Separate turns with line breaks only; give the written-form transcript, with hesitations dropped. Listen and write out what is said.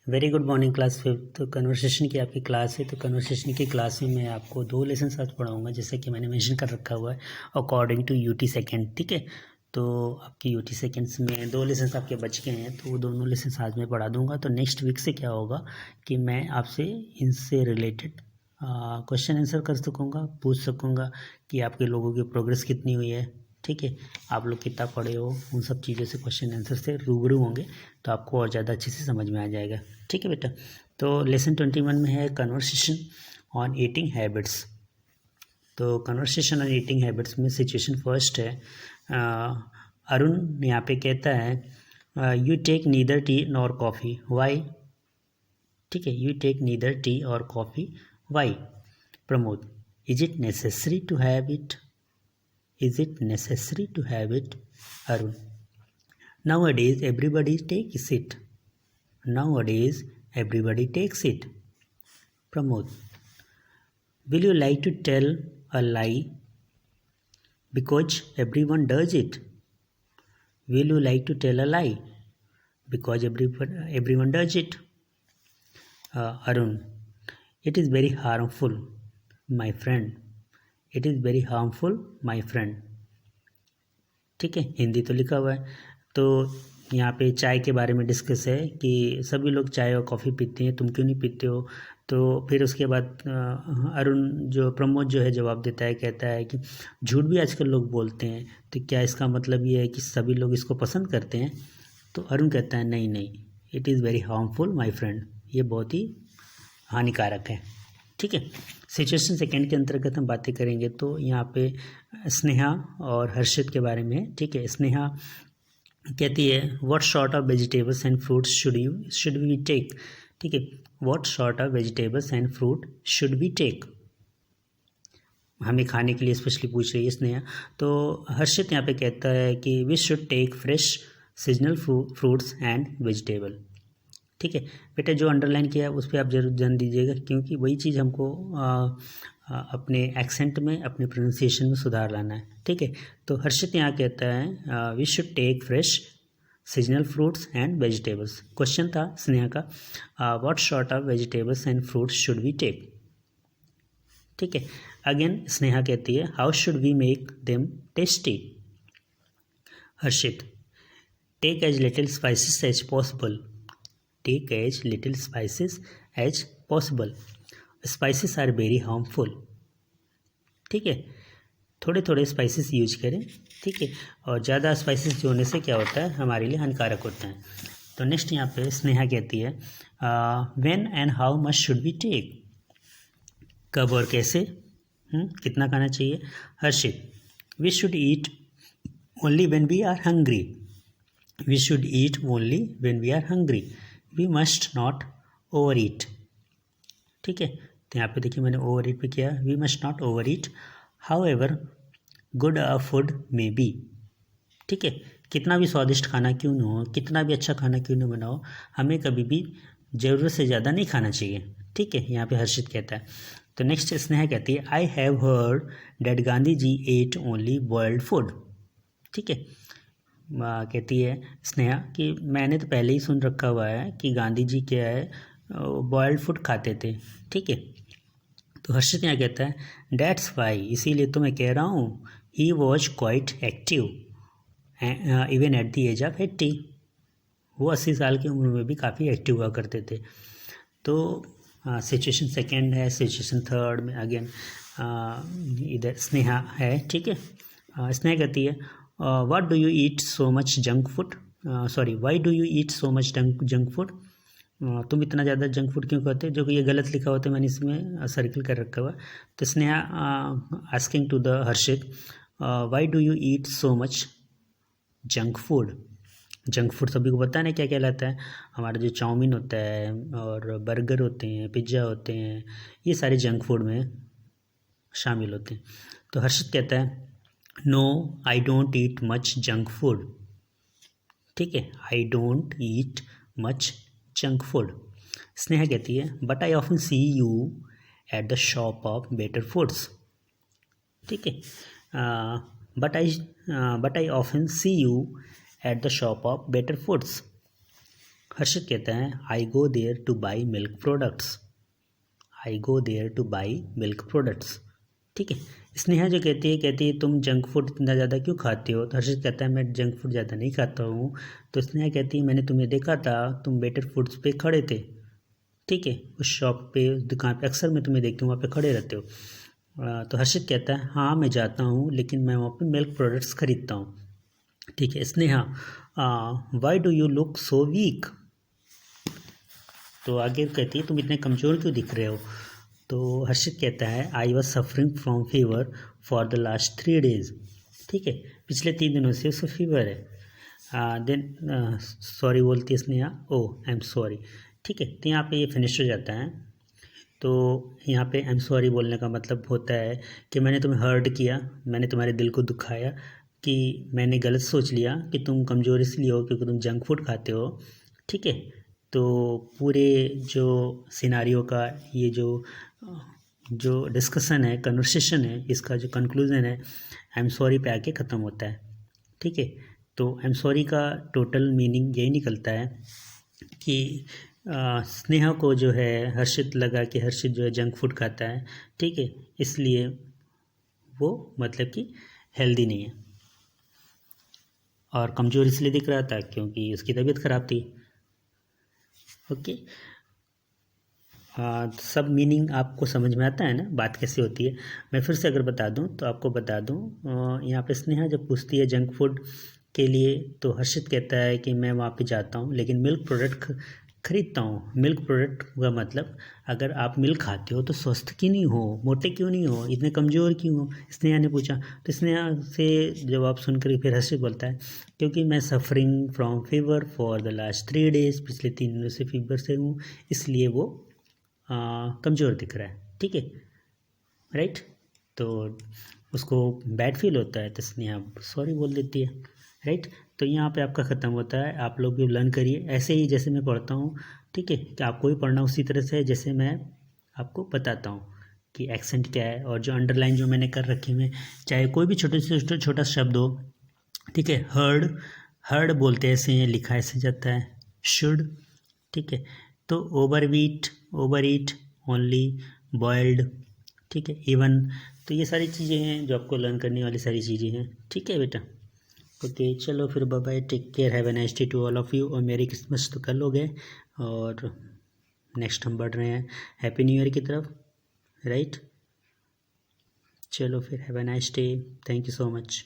Very good morning class fifth. तो conversation की आपकी क्लास है। तो कन्वर्सेशन की क्लास में मैं आपको 2 लेसन आज पढ़ाऊँगा, जैसे कि मैंने मेंशन कर रखा हुआ है अकॉर्डिंग टू यूटी सेकेंड। ठीक है, तो आपकी यूटी सेकेंड्स में 2 लेसन आपके बच गए हैं, तो वो दोनों लेसन आज मैं पढ़ा दूंगा। तो नेक्स्ट वीक से क्या होगा कि मैं आपसे इनसे रिलेटेड क्वेश्चन आंसर कर सकूँगा, पूछ सकूँगा कि आपके लोगों की प्रोग्रेस कितनी हुई है। ठीक है, आप लोग कितना पढ़े हो, उन सब चीज़ों से क्वेश्चन आंसर से रूबरू होंगे तो आपको और ज़्यादा अच्छे से समझ में आ जाएगा। ठीक है बेटा, तो लेसन 21 में है कन्वर्सेशन ऑन ईटिंग हैबिट्स। तो कन्वर्सेशन ऑन ईटिंग हैबिट्स में सिचुएशन फर्स्ट है, अरुण यहाँ पे कहता है you take neither tea nor coffee, why. ठीक है, यू टेक नीदर टी और coffee, why. Pramod, is it necessary to have it, is it necessary to have it? Arun, nowadays everybody takes it, nowadays everybody takes it. Pramod, will you like to tell a lie because everyone does it? Will you like to tell a lie because everyone does it? Arun, it is very harmful, my friend, it is very harmful, my friend. ठीक है, हिंदी तो लिखा हुआ है। तो यहाँ पे चाय के बारे में डिस्कस है कि सभी लोग चाय और कॉफ़ी पीते हैं, तुम क्यों नहीं पीते हो। तो फिर उसके बाद अरुण जो प्रमोद जो है जवाब देता है, कहता है कि झूठ भी आजकल लोग बोलते हैं, तो क्या इसका मतलब ये है कि सभी लोग इसको पसंद करते हैं। तो अरुण कहता है नहीं नहीं, it is very harmful my friend, ये बहुत ही हानिकारक है। ठीक है, सिचुएशन सेकेंड के अंतर्गत हम बातें करेंगे। तो यहाँ पे स्नेहा और हर्षित के बारे में। ठीक है, स्नेहा कहती है what sort of vegetables and fruits should we take. ठीक है, what sort of vegetables and fruit should we take, हमें खाने के लिए स्पेशली पूछ रही है स्नेहा। तो हर्षित यहाँ पे कहता है कि we should take fresh seasonal fruits and vegetable. ठीक है बेटा, जो अंडरलाइन किया है उस पर आप जरूर ध्यान दीजिएगा, क्योंकि वही चीज़ हमको अपने एक्सेंट में, अपने प्रोनाउंसिएशन में सुधार लाना है। ठीक है, तो हर्षित यहाँ कहता है we should take fresh seasonal fruits and vegetables. Question था स्नेहा का what sort of vegetables and fruits should we take. ठीक है, अगेन स्नेहा कहती है how should we make them tasty. Harshit, take as little spices as possible, take as little spices as possible, spices are very harmful। ठीक है, थोड़े थोड़े spices use करें। ठीक है, और ज़्यादा स्पाइसेस होने से क्या होता है, हमारे लिए हानिकारक होता है। तो नेक्स्ट यहाँ पे स्नेहा कहती है when and how much should we take, कब और कैसे, कितना खाना चाहिए। Harshit, we should eat only when we are hungry, we should eat only when we are hungry, we must not overeat. ठीक है, तो यहाँ पे देखिए मैंने ओवर ईट पे किया, we must not overeat however good a food may be. ठीक है, कितना भी स्वादिष्ट खाना क्यों न हो, कितना भी अच्छा खाना क्यों न बनाओ, हमें कभी भी ज़रूरत से ज़्यादा नहीं खाना चाहिए। ठीक है, यहाँ पे हर्षित कहता है। तो नेक्स्ट स्नेहा कहती है I have heard that Gandhi ji ate only boiled food. ठीक है, कहती है स्नेहा कि मैंने तो पहले ही सुन रखा हुआ है कि गांधी जी क्या है, बॉयल्ड फूड खाते थे। ठीक है, तो हर्षित यहाँ कहता है डैट्स वाई, इसीलिए तो मैं कह रहा हूँ he was quite active even at the age of 80, वो 80 साल की उम्र में भी काफ़ी एक्टिव हुआ करते थे। तो सिचुएशन सेकेंड है। सिचुएशन थर्ड में अगेन इधर स्नेहा है। ठीक है, स्नेहा कहती है what do you eat so much junk food, sorry Y do you eat so much junk food, तुम इतना ज़्यादा जंक फूड क्यों खाते हो। जो कि ये गलत लिखा हुआ था, मैंने इसमें सर्कल कर रखा हुआ। तो Sneha asking to the Harshit why do you eat so much junk food. Junk food सभी को पता है ना क्या कहलाता है, हमारा जो चाउमीन होता है और बर्गर होते हैं, पिज्ज़ा होते हैं, ये सारे जंक फूड में शामिल होते हैं। तो हर्षित कहता है no I don't eat much junk food. ठीक है, I don't eat much junk food. Sneha कहती है but I often see you at the shop of better foods. ठीक है, but I often see you at the shop of better foods. Harshit कहता है I go there to buy milk products, I go there to buy milk products. ठीक है, स्नेहा जो कहती है तुम जंक फूड इतना ज़्यादा क्यों खाते हो, तो हर्षित कहता है मैं जंक फूड ज़्यादा नहीं खाता हूँ। तो स्नेहा कहती है मैंने तुम्हें देखा था, तुम बेटर फूड्स पे खड़े थे। ठीक है, उस शॉप पे, उस दुकान पे अक्सर मैं तुम्हें देखती हूँ, वहाँ पे खड़े रहते हो। तो हर्षित कहता है हाँ मैं जाता हूँ, लेकिन मैं वहाँ पे मिल्क प्रोडक्ट्स खरीदता हूँ। ठीक है, Sneha Y do you look so weak, तो आगे कहती है तुम इतने कमज़ोर क्यों दिख रहे हो। तो हर्षित कहता है I was suffering from fever for the last 3 days। ठीक है, पिछले 3 दिनों से उसको फीवर है। देन सॉरी बोलती है स्नेहा, ओह आई एम सॉरी। ठीक है, तो यहाँ पे ये फिनिश हो जाता है। तो यहाँ पे आई एम सॉरी बोलने का मतलब होता है कि मैंने तुम्हें हर्ट किया, मैंने तुम्हारे दिल को दुखाया, कि मैंने गलत सोच लिया कि तुम कमज़ोर इसलिए हो क्योंकि तुम जंक फूड खाते हो। ठीक है, तो पूरे जो सिनारियो का ये जो डिस्कशन है, कन्वर्सेशन है, इसका जो कंक्लूज़न है आई एम सॉरी पे आके ख़त्म होता है। ठीक है, तो आई एम सॉरी का टोटल मीनिंग यही निकलता है कि स्नेहा को जो है हर्षित लगा कि हर्षित जो है जंक फूड खाता है। ठीक है, इसलिए वो मतलब कि हेल्दी नहीं है, और कमज़ोर इसलिए दिख रहा था क्योंकि उसकी तबीयत ख़राब थी। ओके, सब मीनिंग आपको समझ में आता है ना, बात कैसे होती है। मैं फिर से अगर बता दूं तो आपको बता दूं, यहाँ पे स्नेहा जब पूछती है जंक फूड के लिए, तो हर्षित कहता है कि मैं वहाँ पे जाता हूँ लेकिन मिल्क प्रोडक्ट खरीदता हूँ। मिल्क प्रोडक्ट का मतलब अगर आप मिल्क खाते हो तो स्वस्थ क्यों नहीं हो, मोटे क्यों नहीं हो, इतने कमज़ोर क्यों हो, स्नेहा ने पूछा। तो स्नेहा से जवाब सुनकर फिर हर्षित बोलता है क्योंकि मैं suffering from fever for the last 3 days, पिछले 3 दिनों से फीवर से हूँ, इसलिए वो कमज़ोर दिख रहा है। ठीक है, राइट। तो उसको बैड फील होता है तो स्नेहा सॉरी बोल देती है। राइट, तो यहाँ पे आपका ख़त्म होता है। आप लोग भी लर्न करिए ऐसे ही जैसे मैं पढ़ता हूँ। ठीक है, कि आपको भी पढ़ना उसी तरह से है जैसे मैं आपको बताता हूँ कि एक्सेंट क्या है, और जो अंडरलाइन जो मैंने कर रखे हुए, चाहे कोई भी छोटे से छोटा शब्द हो। ठीक है, हर्ड, हर्ड बोलते हैं ऐसे, लिखा ऐसे जाता है शुड। ठीक है, तो ओवरवीट, ओवर ईट, ओनली, बॉयल्ड। ठीक है, इवन। तो ये सारी चीज़ें हैं जो आपको लर्न करने वाली सारी चीज़ें हैं। ठीक है बेटा, ओके चलो फिर bye bye, take care, have a nice day to all of you. और मेरी क्रिसमस तो कल हो गए, और नेक्स्ट हम बढ़ रहे हैं हैप्पी न्यू ईयर की तरफ। राइट, चलो फिर have a nice day, thank you so much.